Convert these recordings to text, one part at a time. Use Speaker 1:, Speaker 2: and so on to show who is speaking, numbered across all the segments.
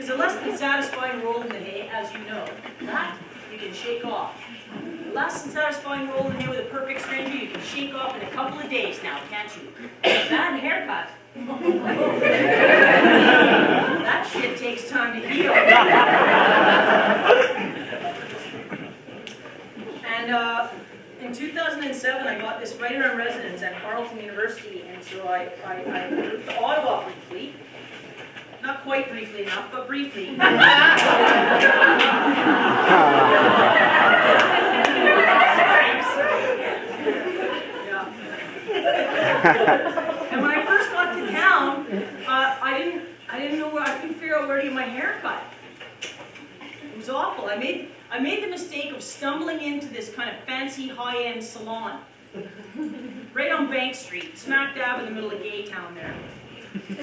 Speaker 1: Because a less than satisfying roll in the hay, as you know, that you can shake off. A less than satisfying roll in the hay with a perfect stranger, you can shake off in a couple of days now, can't you? A bad haircut. That shit takes time to heal. And in 2007, I got this writer-in-residence at Carleton University, and so I moved to Ottawa briefly. Not quite briefly enough, but briefly. And when I first got to town, I didn't know where, I couldn't figure out where to get my hair cut. It was awful. I made the mistake of stumbling into this kind of fancy high-end salon. Right on Bank Street, smack dab in the middle of gay town there.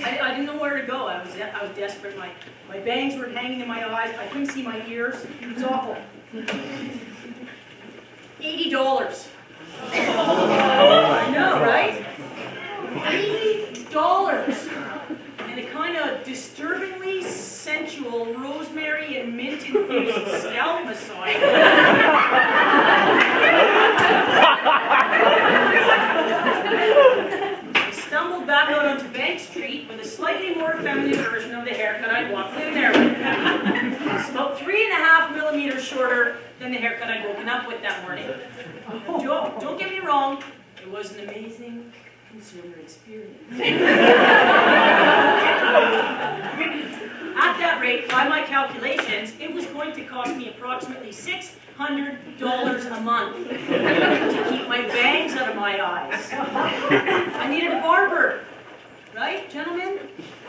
Speaker 1: I didn't know where to go. I was desperate. My bangs were hanging in my eyes. I couldn't see my ears. It was awful. $80. I know, right? $80. And a kind of disturbingly sensual rosemary and mint infused scalp massage. I stumbled back out onto Bank Street with a slightly more feminine version of the haircut I'd walked in there with. It's about 3.5 millimeters shorter than the haircut I'd woken up with that morning. Don't get me wrong, it was an amazing consumer experience. At that rate, by my calculations, it was going to cost me approximately $600 a month to keep my bangs out of my eyes. I needed a barber, right, gentlemen?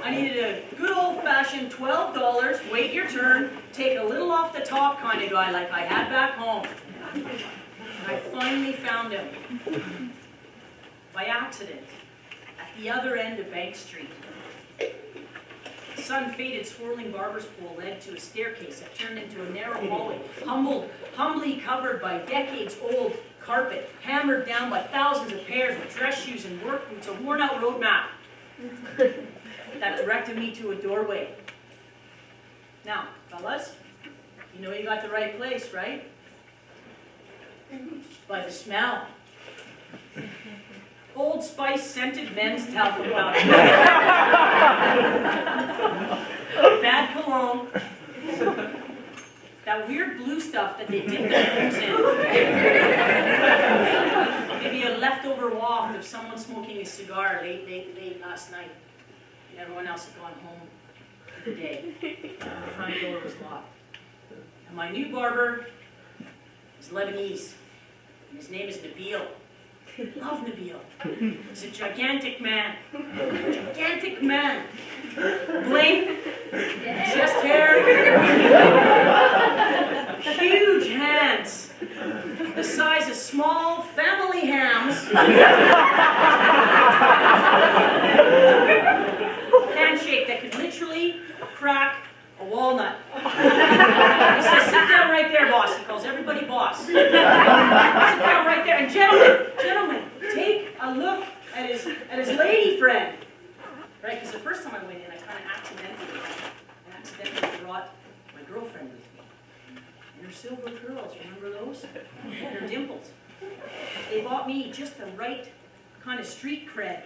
Speaker 1: I needed a good old-fashioned $12, wait your turn, take a little off the top kind of guy like I had back home. And I finally found him. By accident, at the other end of Bank Street. The sun-faded, swirling barber's pole led to a staircase that turned into a narrow hallway, humbly covered by decades-old carpet, hammered down by thousands of pairs of dress shoes and work boots, a worn-out road map that directed me to a doorway. Now, fellas, you know you got the right place, right? By the smell. Old Spice scented men's talcum powder. Bad cologne. That weird blue stuff that they dip their homes in. Maybe a leftover waft of someone smoking a cigar late last night. And everyone else had gone home for the day. The front door was locked. And my new barber is Lebanese. And his name is Nabil. Love Nabil. He's a gigantic man. Gigantic man. Bling. Chest hair. Huge hands. The size of small family hams. Handshake that could literally crack a walnut. He says, sit down right there, boss. He calls everybody boss. Sit down right there. And gentlemen, take a look at his lady friend. Right, because the first time I went in, I kind of accidentally brought my girlfriend with me. And her silver curls, remember those? And her dimples. They bought me just the right kind of street cred.